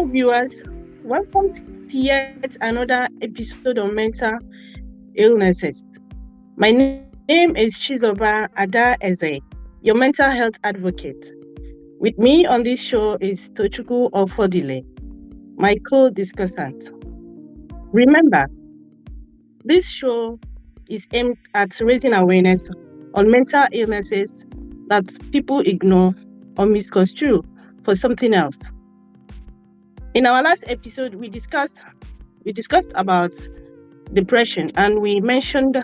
Hello, viewers. Welcome to yet another episode of Mental Illnesses. My name is Chizoba Eze, your mental health advocate. With me on this show is Tochukwu Ofodile, my co-discussant. Remember, this show is aimed at raising awareness on mental illnesses that people ignore or misconstrue for something else. In our last episode, we discussed about depression, and we mentioned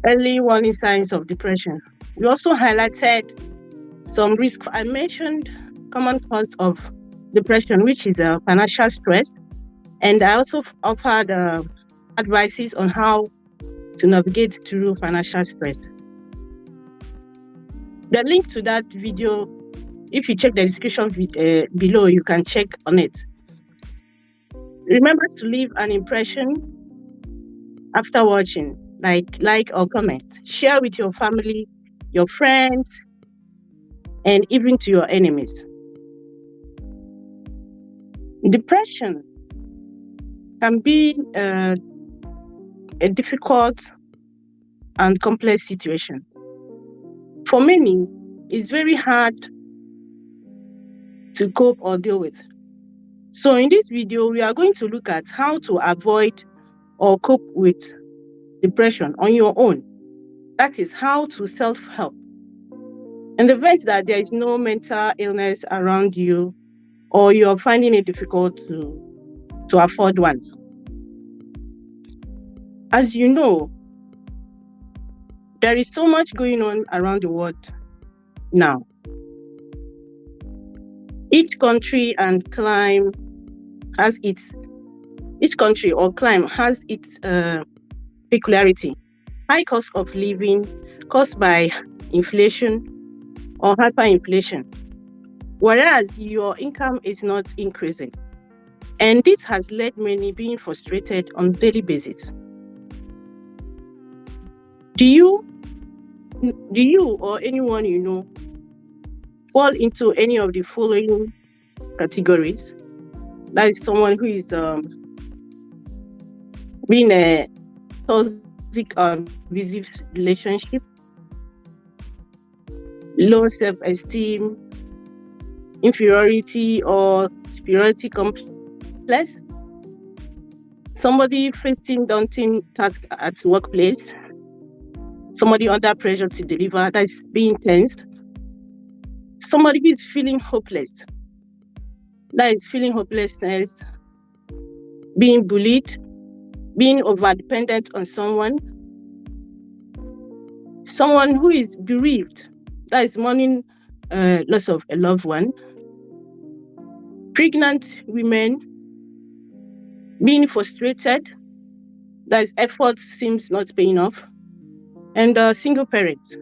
early warning signs of depression. We also highlighted some risk. I mentioned common cause of depression, which is financial stress, and I also offered advices on how to navigate through financial stress. The link to that video, if you check the description below, you can check on it. Remember to leave an impression after watching, like or comment. Share with your family, your friends, and even to your enemies. Depression can be a difficult and complex situation. For many, it's very hard to cope or deal with. So in this video, we are going to look at how to avoid or cope with depression on your own. That is how to self-help. In the event that there is no mental illness around you, or you're finding it difficult to afford one. As you know, there is so much going on around the world now. Each country or climate has its peculiarity. High cost of living caused by inflation or hyperinflation, whereas your income is not increasing. And this has led many being frustrated on a daily basis. Do you or anyone you know fall into any of the following categories? That is someone who is being a toxic or abusive relationship, low self-esteem, inferiority or superiority complex, somebody facing daunting tasks at workplace, somebody under pressure to deliver, that is being tensed, somebody who is feeling hopeless, that is feeling hopelessness, being bullied, being over-dependent on someone who is bereaved, that is mourning loss of a loved one, pregnant women, being frustrated, that is effort seems not paying off, and single parents.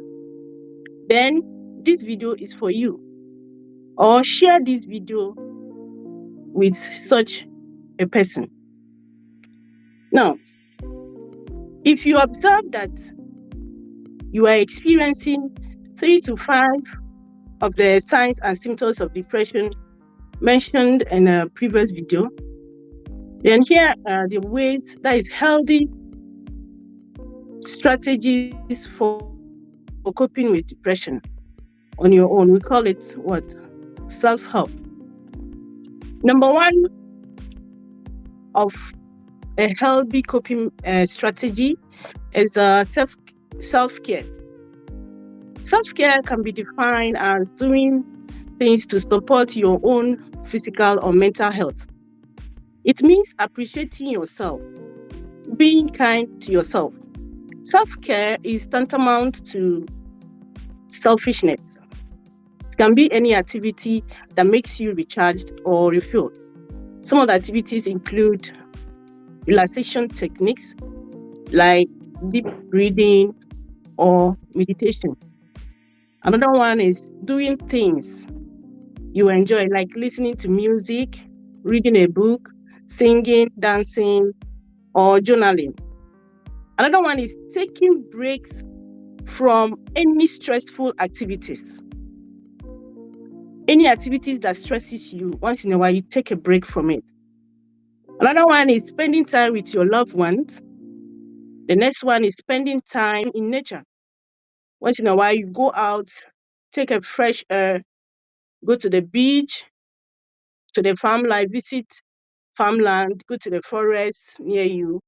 Then this video is for you, or share this video with such a person. Now, if you observe that you are experiencing 3 to 5 of the signs and symptoms of depression mentioned in a previous video, then here are the ways that is healthy strategies for coping with depression on your own. We call it what? Self-help. Number one of a healthy coping strategy is self-care. Self-care can be defined as doing things to support your own physical or mental health. It means appreciating yourself, being kind to yourself. Self-care is tantamount to selfishness. It can be any activity that makes you recharged or refueled. Some of the activities include relaxation techniques like deep breathing or meditation. Another one is doing things you enjoy, like listening to music, reading a book, singing, dancing, or journaling. Another one is taking breaks from any stressful activities. Any activities that stresses you, once in a while, you take a break from it. Another one is spending time with your loved ones. The next one is spending time in nature. Once in a while, you go out, take a fresh air, go to the beach, to the farmland, visit farmland, go to the forest near you.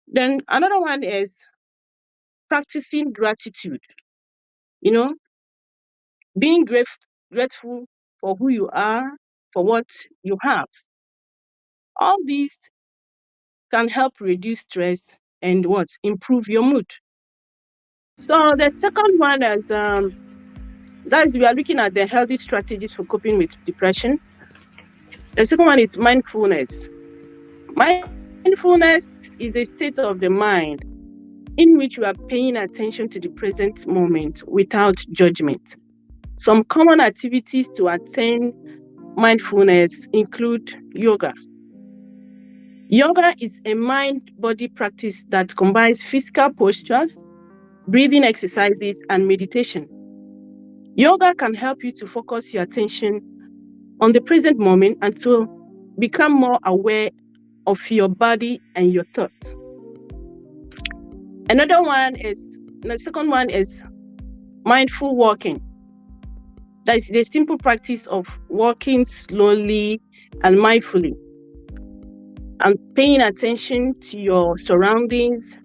Then another one is practicing gratitude. You know, being grateful for who you are, for what you have. All these can help reduce stress and what improve your mood. So the second one is guys, we are looking at the healthy strategies for coping with depression. The second one is mindfulness. Mindfulness is a state of the mind in which you are paying attention to the present moment without judgment. Some common activities to attain mindfulness include yoga. Yoga is a mind body practice that combines physical postures, breathing exercises, and meditation. Yoga can help you to focus your attention on the present moment and to become more aware of your body and your thoughts. The second one is mindful walking. That is the simple practice of walking slowly and mindfully and paying attention to your surroundings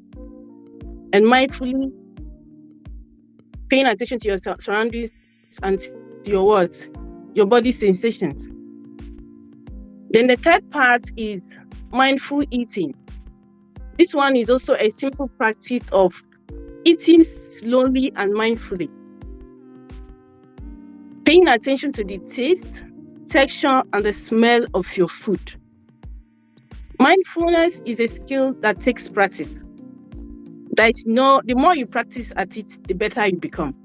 and mindfully paying attention to your surroundings and to your what? Your body sensations. Then the third part is mindful eating. This one is also a simple practice of eating slowly and mindfully, paying attention to the taste, texture, and the smell of your food. Mindfulness is a skill that takes practice. The more you practice at it, the better you become.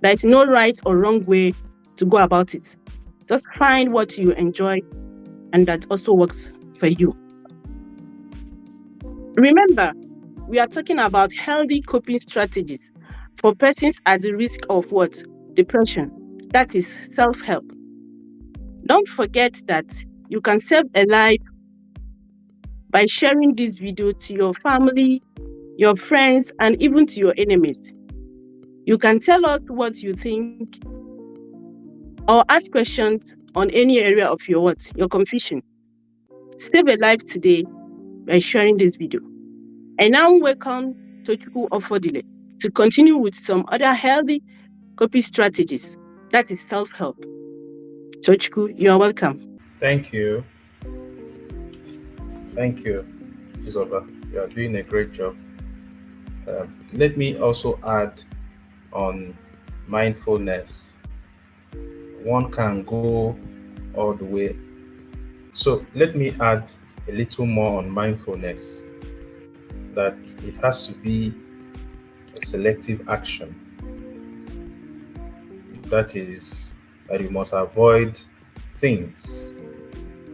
There is no right or wrong way to go about it. Just find what you enjoy and that also works for you. Remember, we are talking about healthy coping strategies for persons at the risk of what? Depression. That is self-help. Don't forget that you can save a life by sharing this video to your family, your friends, and even to your enemies. You can tell us what you think or ask questions on any area of your confusion. Save a life today by sharing this video. I now welcome Tochukwu Ofodile to continue with some other healthy coping strategies. That is self-help. Tochukwu, you are welcome. Thank you. Thank you, Chizoba. You are doing a great job. Let me also add on mindfulness. One can go all the way. So let me add a little more on mindfulness, that it has to be a selective action. That is, that you must avoid things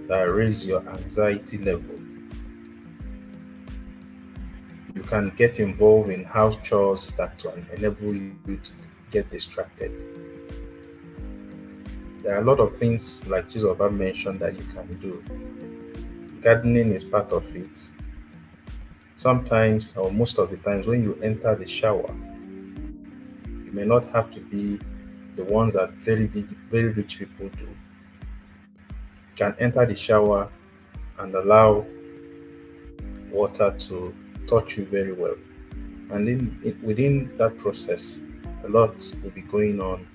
that raise your anxiety level. You can get involved in house chores that can enable you to get distracted. There are a lot of things, like Chizoba mentioned, that you can do. Gardening is part of it. Sometimes, or most of the times, when you enter the shower, you may not have to be the ones that very rich people do. You can enter the shower and allow water to touch you very well. And then within that process, a lot will be going on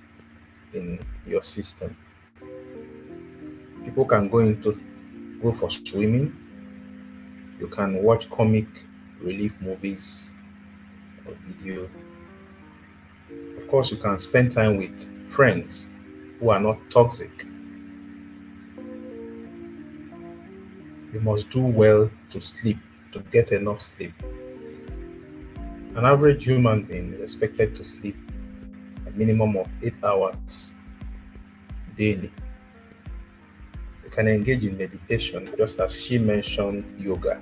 in your system. People can go for swimming. You can watch comic relief movies or video. Of course, you can spend time with friends who are not toxic. You must do well to sleep, to get enough sleep. An average human being is expected to sleep a minimum of 8 hours daily. You can engage in meditation, just as she mentioned, yoga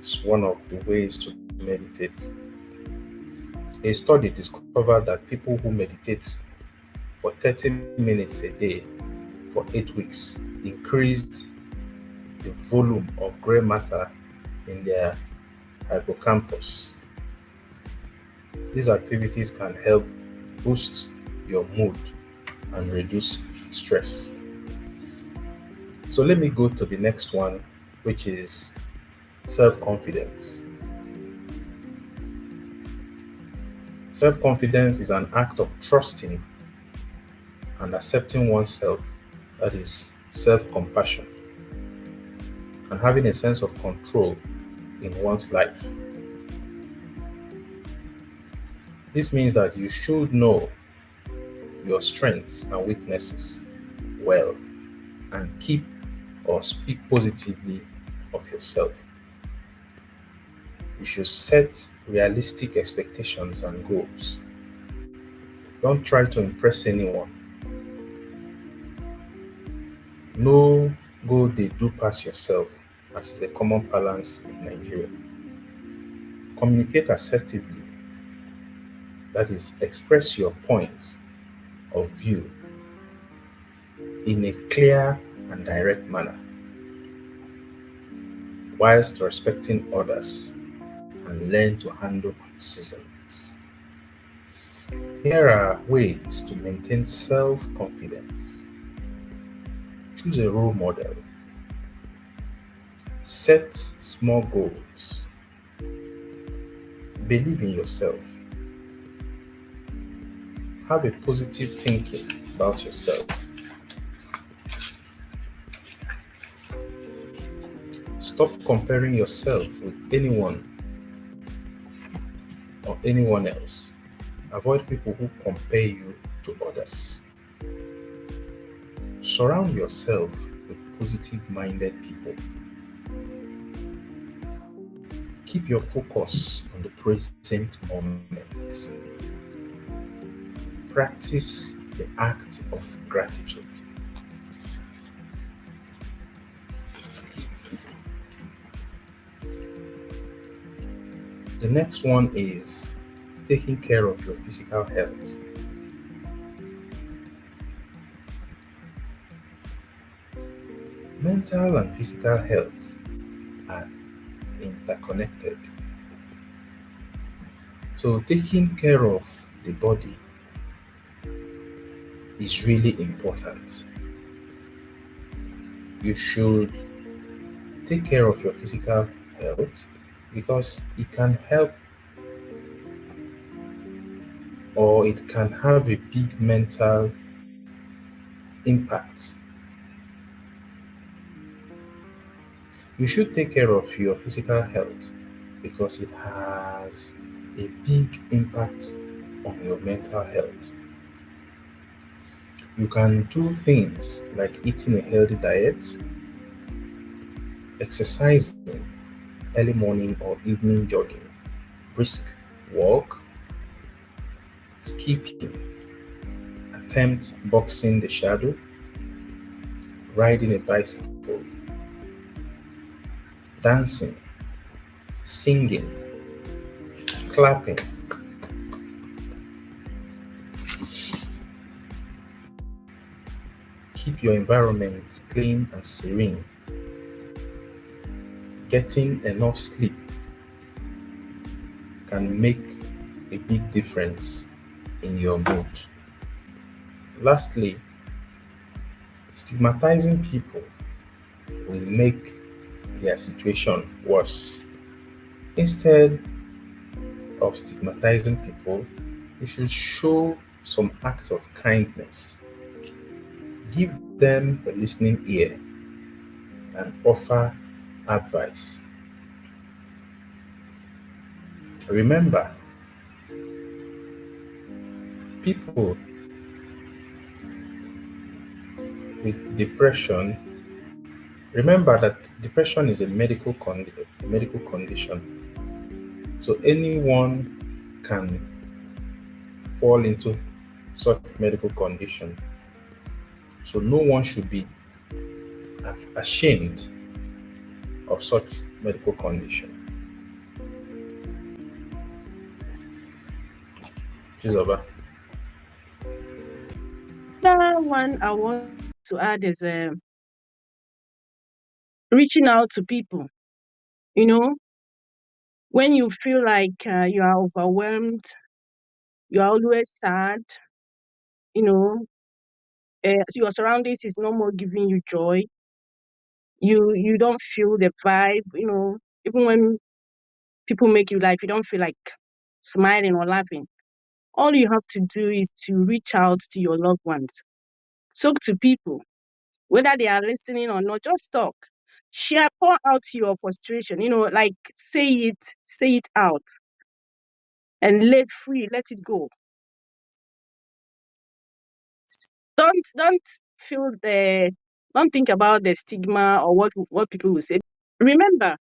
is one of the ways to meditate. A study discovered that people who meditate for 30 minutes a day for 8 weeks increased the volume of gray matter in their hippocampus. These activities can help boost your mood and reduce stress. So let me go to the next one, which is self-confidence. Self-confidence is an act of trusting and accepting oneself, that is self-compassion, and having a sense of control in one's life. This means that you should know your strengths and weaknesses well and keep or speak positively of yourself. You should set realistic expectations and goals. Don't try to impress anyone. No go dey do pass yourself, as is a common balance in Nigeria. Communicate assertively, that is, express your points of view in a clear and direct manner, whilst respecting others, and learn to handle criticisms. Here are ways to maintain self-confidence. Choose a role model. Set small goals. Believe in yourself. Have a positive thinking about yourself. Stop comparing yourself with anyone or anyone else. Avoid people who compare you to others. Surround yourself with positive-minded people. Keep your focus on the present moment. Practice the act of gratitude. The next one is taking care of your physical health. Mental and physical health are interconnected. So taking care of the body is really important. You should take care of your physical health because it can help, or it can have a big mental impact. You should take care of your physical health because it has a big impact on your mental health. You can do things like eating a healthy diet, exercising, early morning or evening jogging, brisk walk, skipping, attempt boxing the shadow, riding a bicycle, dancing, singing, clapping. Keep your environment clean and serene. Getting enough sleep can make a big difference in your mood. Lastly, stigmatizing people will make their situation worse. Instead of stigmatizing people, you should show some acts of kindness. Give them a listening ear and offer advice. Remember, people with depression, remember that depression is a medical condition. So anyone can fall into such medical condition. So no one should be ashamed of such medical condition. Chizoba. Another one I want to add is reaching out to people. You know, when you feel like you are overwhelmed, you are always sad, you know, your surroundings is no more giving you joy. You don't feel the vibe, even when people make you laugh, you don't feel like smiling or laughing. All you have to do is to reach out to your loved ones. Talk to people, whether they are listening or not, just talk. Share, pour out your frustration, like say it out and let it go. Don't feel the don't think about the stigma or what people will say. Remember,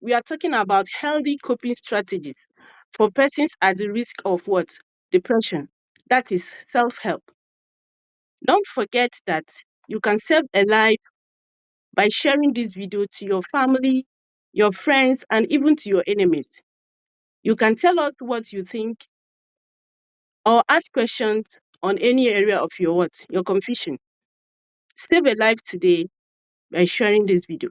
we are talking about healthy coping strategies for persons at the risk of what? Depression. That is self-help. Don't forget that you can save a life by sharing this video to your family, your friends, and even to your enemies. You can tell us what you think or ask questions on any area of your confusion. Save a life today by sharing this video.